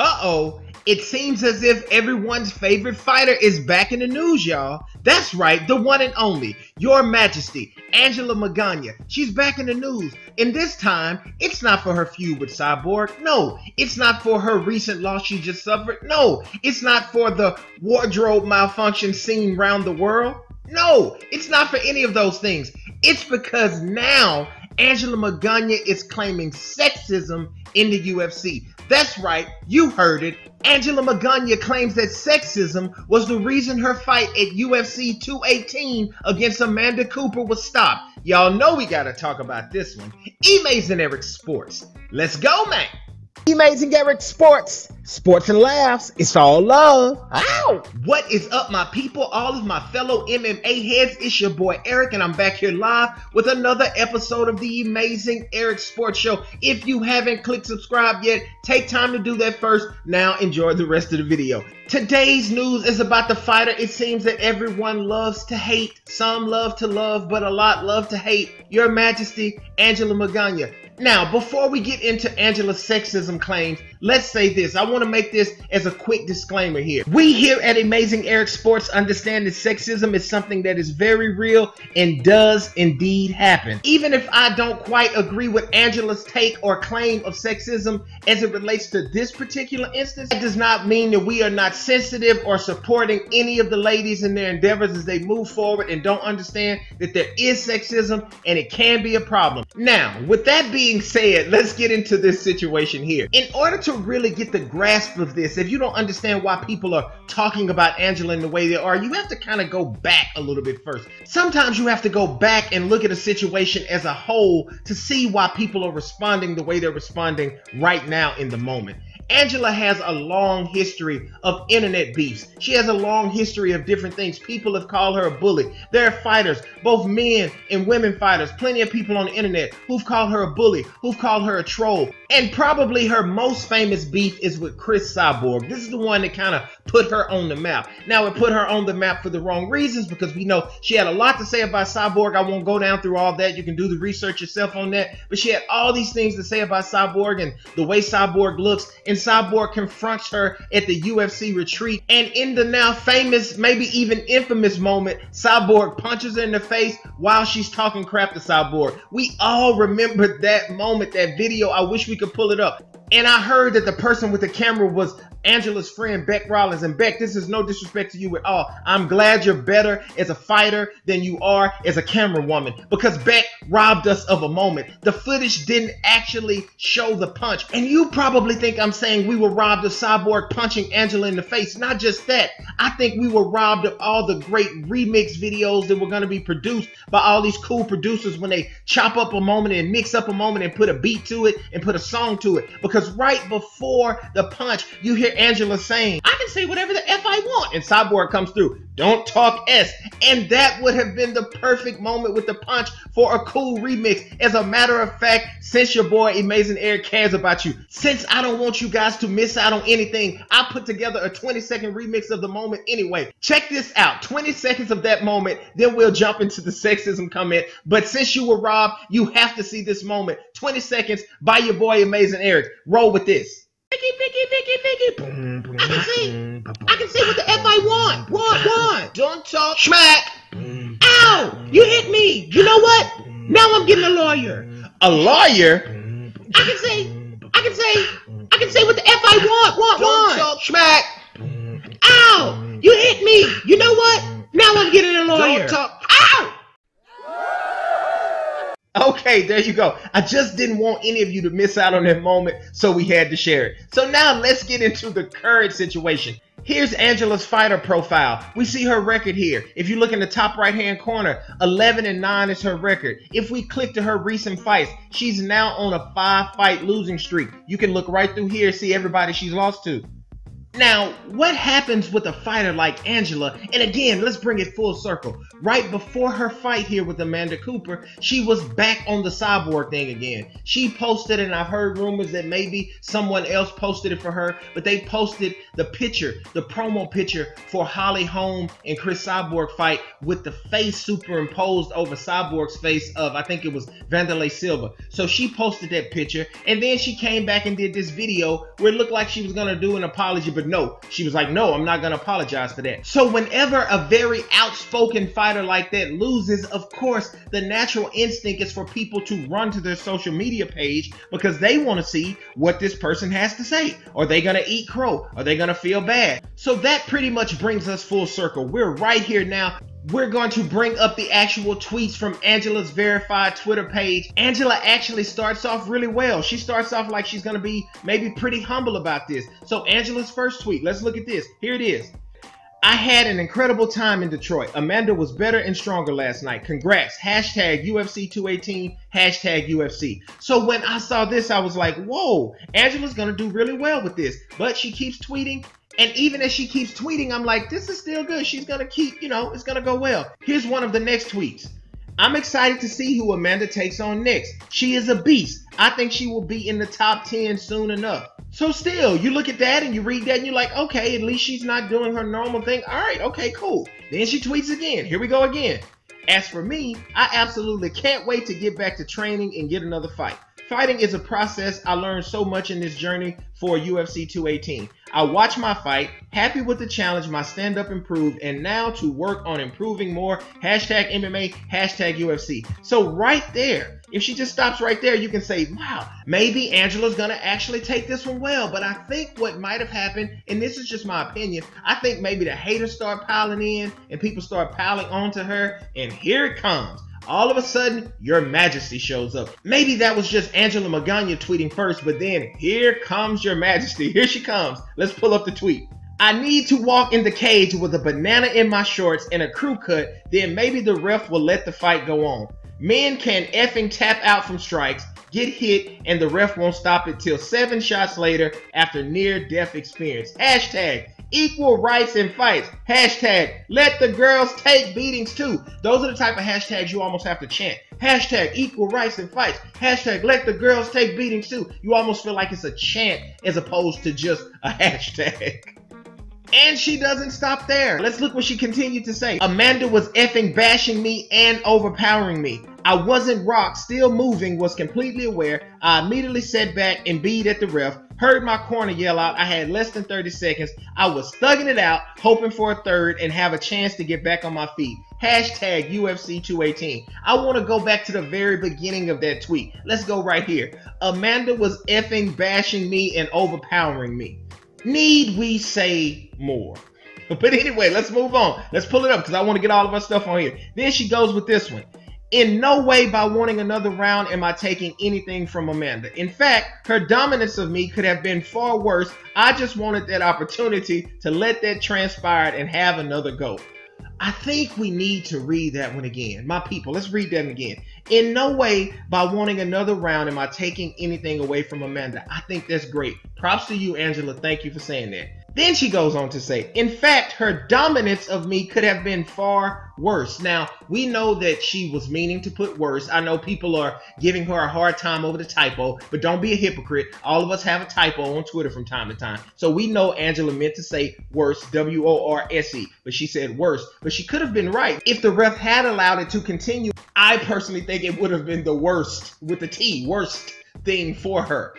Uh-oh, it seems as if everyone's favorite fighter is back in the news, y'all. That's right, the one and only, Your Majesty, Angela Magana. She's back in the news, and this time, it's not for her feud with Cyborg. No, it's not for her recent loss she just suffered. No, it's not for the wardrobe malfunction seen around the world. No, it's not for any of those things. It's because now Angela Magana is claiming sexism in the UFC. That's right, you heard it. Angela Magana claims that sexism was the reason her fight at UFC 218 against Amanda Cooper was stopped. Y'all know we gotta talk about this one. Amazing Eric Sports. Let's go, man. Amazing Eric Sports. Sports and laughs. It's all love. Ow! What is up, my people? All of my fellow MMA heads. It's your boy Eric, and I'm back here live with another episode of the Amazing Eric Sports Show. If you haven't clicked subscribe yet, take time to do that first. Now enjoy the rest of the video. Today's news is about the fighter it seems that everyone loves to hate. Some love to love, but a lot love to hate. Your Majesty, Angela Magana. Now, before we get into Angela's sexism claims, let's say this. I want to make this as a quick disclaimer here. We here at Amazing Eric Sports understand that sexism is something that is very real and does indeed happen. Even if I don't quite agree with Angela's take or claim of sexism as it relates to this particular instance, that does not mean that we are not sensitive or supporting any of the ladies in their endeavors as they move forward and don't understand that there is sexism and it can be a problem. Now, with that being said, let's get into this situation here. In order to really get the grasp of this, if you don't understand why people are talking about Angela in the way they are, you have to kind of go back a little bit first. Sometimes you have to go back and look at a situation as a whole to see why people are responding the way they're responding right now in the moment. Angela has a long history of internet beefs. She has a long history of different things. People have called her a bully. There are fighters, both men and women fighters, plenty of people on the internet who've called her a bully, who've called her a troll. And probably her most famous beef is with Cris Cyborg. This is the one that kind of put her on the map. Now, it put her on the map for the wrong reasons because we know she had a lot to say about Cyborg. I won't go down through all that. You can do the research yourself on that. But she had all these things to say about Cyborg and the way Cyborg looks. And Cyborg confronts her at the UFC retreat. And in the now famous, maybe even infamous moment, Cyborg punches her in the face while she's talking crap to Cyborg. We all remember that moment, that video. I wish we could pull it up. And I heard that the person with the camera was Angela's friend, Beck Rollins. And Beck, this is no disrespect to you at all. I'm glad you're better as a fighter than you are as a camera woman, because Beck robbed us of a moment. The footage didn't actually show the punch. And you probably think I'm saying we were robbed of Cyborg punching Angela in the face. Not just that. I think we were robbed of all the great remix videos that were going to be produced by all these cool producers when they chop up a moment and mix up a moment and put a beat to it and put a song to it. Because right before the punch, you hear Angela saying, "I can say whatever the F I want," and Cyborg comes through, "Don't talk S." And that would have been the perfect moment with the punch for a cool remix. As a matter of fact, since your boy Amazing Eric cares about you, since I don't want you guys to miss out on anything, I put together a 20-second remix of the moment anyway. Check this out, 20 seconds of that moment, then we'll jump into the sexism comment. But since you were robbed, you have to see this moment. 20 seconds by your boy Amazing Eric. Roll with this. Vicky. I can say what the F I want. Don't talk smack. Ow! You hit me. You know what? Now I'm getting a lawyer. A lawyer? I can say what the F I want. Don't talk smack. Ow! You hit me. You know what? Now I'm getting a lawyer. Don't talk. Ow! Okay, there you go. I just didn't want any of you to miss out on that moment, so we had to share it. So now let's get into the current situation. Here's Angela's fighter profile. We see her record here. If you look in the top right-hand corner, 11-9 is her record. If we click to her recent fights, she's now on a 5-fight losing streak. You can look right through here, see everybody she's lost to. Now, what happens with a fighter like Angela? And again, let's bring it full circle. Right before her fight here with Amanda Cooper, she was back on the cyborg thing again. She posted, and I've heard rumors that maybe someone else posted it for her, but they posted the picture, the promo picture for Holly Holm and Cris Cyborg fight with the face superimposed over Cyborg's face of, I think it was Vanderlei Silva. So she posted that picture, and then she came back and did this video where it looked like she was gonna do an apology, but no, she was like, no, I'm not gonna apologize for that. So whenever a very outspoken fighter like that loses, of course, the natural instinct is for people to run to their social media page because they want to see what this person has to say. Are they gonna eat crow? Are they gonna feel bad? So that pretty much brings us full circle. We're right here now. We're going to bring up the actual tweets from Angela's verified Twitter page. Angela actually starts off really well. She starts off like she's going to be maybe pretty humble about this. So Angela's first tweet, let's look at this. Here it is. I had an incredible time in Detroit. Amanda was better and stronger last night. Congrats. Hashtag UFC 218. Hashtag UFC. So when I saw this, I was like, whoa, Angela's going to do really well with this. But she keeps tweeting. And even as she keeps tweeting, I'm like, this is still good. She's going to keep, it's going to go well. Here's one of the next tweets. I'm excited to see who Amanda takes on next. She is a beast. I think she will be in the top 10 soon enough. So still, you look at that and you read that and you're like, okay, at least she's not doing her normal thing. All right, okay, cool. Then she tweets again. Here we go again. As for me, I absolutely can't wait to get back to training and get another fight. Fighting is a process. I learned so much in this journey for UFC 218. I watched my fight, happy with the challenge, my stand-up improved, and now to work on improving more. Hashtag MMA, hashtag UFC. So right there, if she just stops right there, you can say, wow, maybe Angela's gonna actually take this one well. But I think what might have happened, and this is just my opinion, I think maybe the haters start piling in and people start piling onto her, and here it comes. All of a sudden, Your Majesty shows up. Maybe that was just Angela Magana tweeting first, but then here comes Your Majesty. Here she comes. Let's pull up the tweet. I need to walk in the cage with a banana in my shorts and a crew cut, then maybe the ref will let the fight go on. Men can effing tap out from strikes, get hit, and the ref won't stop it till 7 shots later after near-death experience. Hashtag equal rights in fights. Hashtag let the girls take beatings too. Those are the type of hashtags you almost have to chant. Hashtag equal rights in fights. Hashtag let the girls take beatings too. You almost feel like it's a chant as opposed to just a hashtag. And she doesn't stop there. Let's look what she continued to say. Amanda was effing bashing me and overpowering me. I wasn't rocked, still moving, was completely aware. I immediately sat back and beat at the ref. Heard my corner yell out. I had less than 30 seconds. I was thugging it out, hoping for a third and have a chance to get back on my feet. Hashtag UFC 218. I want to go back to the very beginning of that tweet. Let's go right here. Amanda was effing bashing me and overpowering me. Need we say more? But anyway, let's move on. Let's pull it up because I want to get all of our stuff on here. Then she goes with this one. In no way by wanting another round am I taking anything from Amanda. In fact, her dominance of me could have been far worse. I just wanted that opportunity to let that transpire and have another go. I think we need to read that one again. My people, let's read that again. In no way by wanting another round am I taking anything away from Amanda. I think that's great. Props to you, Angela. Thank you for saying that. Then she goes on to say, in fact, her dominance of me could have been far worse. Now, we know that she was meaning to put worse. I know people are giving her a hard time over the typo, but don't be a hypocrite. All of us have a typo on Twitter from time to time. So we know Angela meant to say worse, W-O-R-S-E, but she said worse. But she could have been right. If the ref had allowed it to continue, I personally think it would have been the worst, with the T, worst thing for her.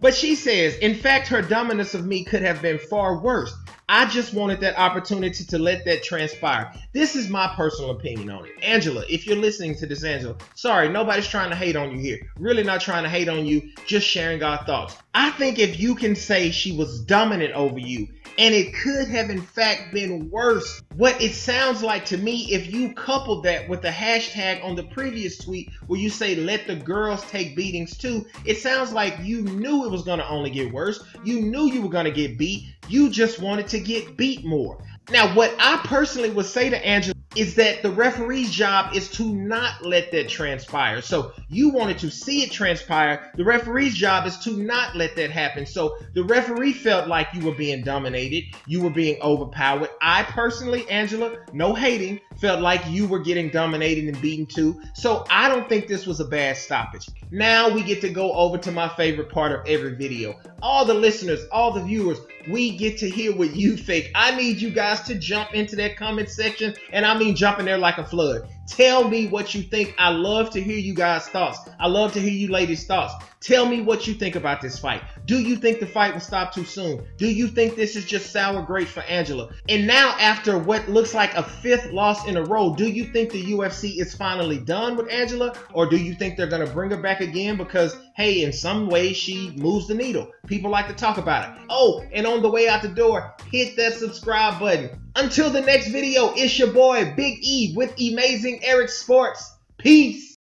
But she says, in fact, her dominance of me could have been far worse. I just wanted that opportunity to let that transpire. This is my personal opinion on it. Angela, if you're listening to this, Angela, sorry, nobody's trying to hate on you here. Really not trying to hate on you, just sharing our thoughts. I think if you can say she was dominant over you, and it could have in fact been worse, what it sounds like to me, if you couple that with the hashtag on the previous tweet where you say let the girls take beatings too, it sounds like you knew it was going to only get worse. You knew you were going to get beat. You just wanted to get beat more. Now, what I personally would say to Angela is that the referee's job is to not let that transpire. So You wanted to see it transpire. The referee's job is to not let that happen. So the referee felt like you were being dominated, you were being overpowered. I personally, Angela, no hating, felt like you were getting dominated and beaten too. So I don't think this was a bad stoppage. Now we get to go over to my favorite part of every video. All the listeners, all the viewers, we get to hear what you think. I need you guys to jump into that comment section, and I mean jump in there like a flood. Tell me what you think. I love to hear you guys' thoughts. I love to hear you ladies' thoughts. Tell me what you think about this fight. Do you think the fight will stop too soon? Do you think this is just sour grapes for Angela? And now, after what looks like a 5th loss in a row, do you think the UFC is finally done with Angela? Or do you think they're going to bring her back again because, hey, in some way she moves the needle? People like to talk about it. Oh, and on the way out the door, hit that subscribe button. Until the next video, it's your boy, Big E with Amazing Eric Sports. Peace.